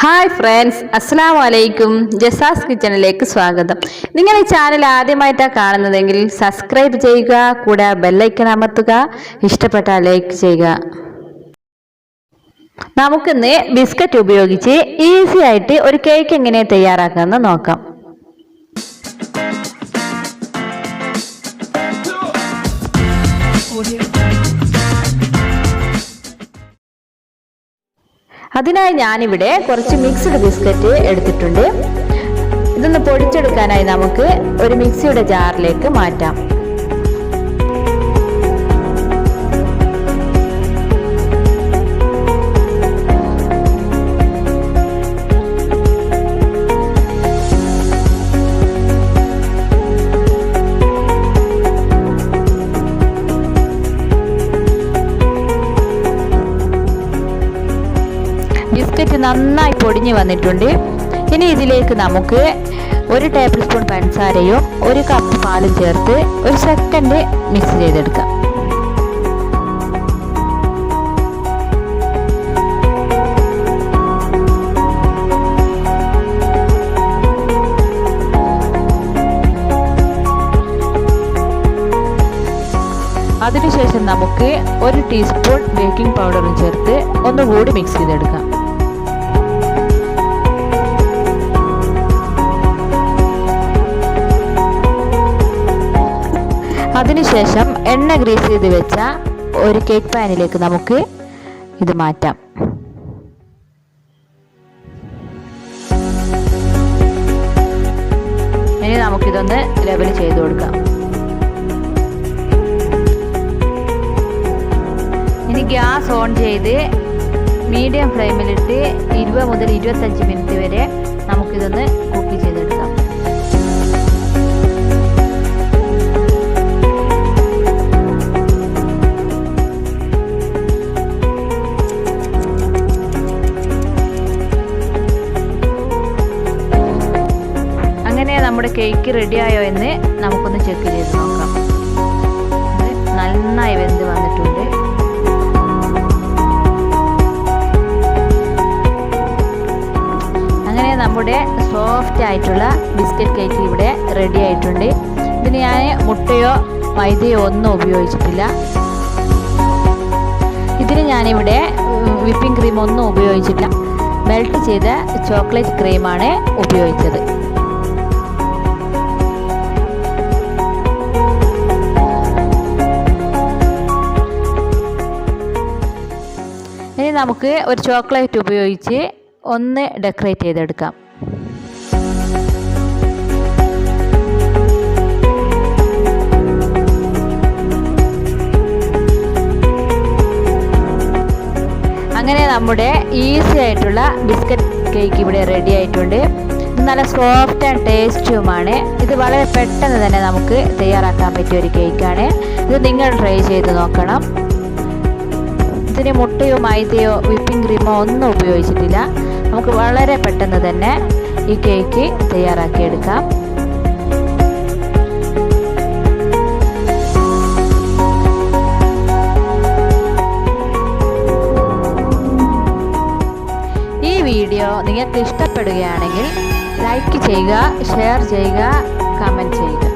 Hi friends, അസ്സലാമു അലൈക്കും. ജസാസ് കിച്ചണിലേക്ക് സ്വാഗതം. നിങ്ങൾ ഈ ചാനൽ ആദ്യമായിട്ടാണ് കാണുന്നതെങ്കിൽ സബ്സ്ക്രൈബ് ചെയ്യുക, കൂടെ ബെല്ലൈക്കൺ അമർത്തുക, ഇഷ്ടപ്പെട്ടാൽ ലൈക്ക് ചെയ്യുക. നമുക്കിന്ന് ബിസ്ക്കറ്റ് ഉപയോഗിച്ച് ഈസി ആയിട്ട് ഒരു കേക്ക് എങ്ങനെ തയ്യാറാക്കാമെന്ന് നോക്കാം. അതിനായി ഞാനിവിടെ കുറച്ച് മിക്സ്ഡ് ബിസ്ക്കറ്റ് എടുത്തിട്ടുണ്ട്. ഇതൊന്ന് പൊടിച്ചെടുക്കാനായി നമുക്ക് ഒരു മിക്സിയുടെ ജാറിലേക്ക് മാറ്റാം. ബിസ്ക്കറ്റ് നന്നായി പൊടിഞ്ഞു വന്നിട്ടുണ്ട്. ഇനി ഇതിലേക്ക് നമുക്ക് 1 ടേബിൾ സ്പൂൺ പഞ്ചസാരയും 1 കപ്പ് പാലും ചേർത്ത് ഒരു സെക്കൻഡ് മിക്സ് ചെയ്തെടുക്കാം. അതിനുശേഷം നമുക്ക് 1 ടീസ്പൂൺ ബേക്കിംഗ് പൗഡറും ചേർത്ത് ഒന്നുകൂടി മിക്സ് ചെയ്തെടുക്കാം. അതിനുശേഷം എണ്ണ ഗ്രീസ് ചെയ്ത് വെച്ച ഒരു കേക്ക് പാനിലേക്ക് നമുക്ക് ഇത് മാറ്റാം. ഇനി നമുക്കിതൊന്ന് ലെവൽ ചെയ്ത് കൊടുക്കാം. ഇനി ഗ്യാസ് ഓൺ ചെയ്ത് മീഡിയം ഫ്ലെയിമിലിട്ട് 20 മുതൽ 25 മിനിറ്റ് വരെ നമുക്കിതൊന്ന് കുക്ക് ചെയ്തെടുക്കാം. അങ്ങനെ നമ്മുടെ കേക്ക് റെഡിയായോ എന്ന് നമുക്കൊന്ന് ചെക്ക് ചെയ്ത് നോക്കാം. നന്നായി വെന്ത് വന്നിട്ടുണ്ട്. അങ്ങനെ നമ്മുടെ സോഫ്റ്റ് ആയിട്ടുള്ള ബിസ്ക്കറ്റ് കേക്ക് ഇവിടെ റെഡി ആയിട്ടുണ്ട്. ഇതിന് ഞാൻ മുട്ടയോ മൈദയോ ഒന്നും ഉപയോഗിച്ചിട്ടില്ല. ഇതിന് ഞാനിവിടെ വിപ്പിംഗ് ക്രീം ഒന്നും ഉപയോഗിച്ചില്ല. മെൽറ്റ് ചെയ്ത ചോക്ലേറ്റ് ക്രീമാണ് ഉപയോഗിച്ചത്. ഇനി നമുക്ക് ഒരു ചോക്ലേറ്റ് ഉപയോഗിച്ച് ഒന്ന് ഡെക്കറേറ്റ് ചെയ്തെടുക്കാം. അങ്ങനെ നമ്മുടെ ഈസി ആയിട്ടുള്ള ബിസ്ക്കറ്റ് കേക്ക് ഇവിടെ റെഡി ആയിട്ടുണ്ട്. നല്ല സോഫ്റ്റ് ആൻഡ് ടേസ്റ്റുമാണ്. ഇത് വളരെ പെട്ടെന്ന് തന്നെ നമുക്ക് തയ്യാറാക്കാൻ പറ്റിയ ഒരു കേക്കാണ്. ഇത് നിങ്ങൾ ട്രൈ ചെയ്ത് നോക്കണം. ഇതിന് മുട്ടയോ മൈദയോ വിപ്പിംഗ് ക്രീമോ ഒന്നും ഉപയോഗിച്ചിട്ടില്ല. നമുക്ക് വളരെ പെട്ടെന്ന് തന്നെ ഈ കേക്ക് തയ്യാറാക്കിയെടുക്കാം. ഈ വീഡിയോ നിങ്ങൾക്ക് ഇഷ്ടപ്പെടുകയാണെങ്കിൽ ലൈക്ക് ചെയ്യുക, ഷെയർ ചെയ്യുക, കമൻറ്റ് ചെയ്യുക.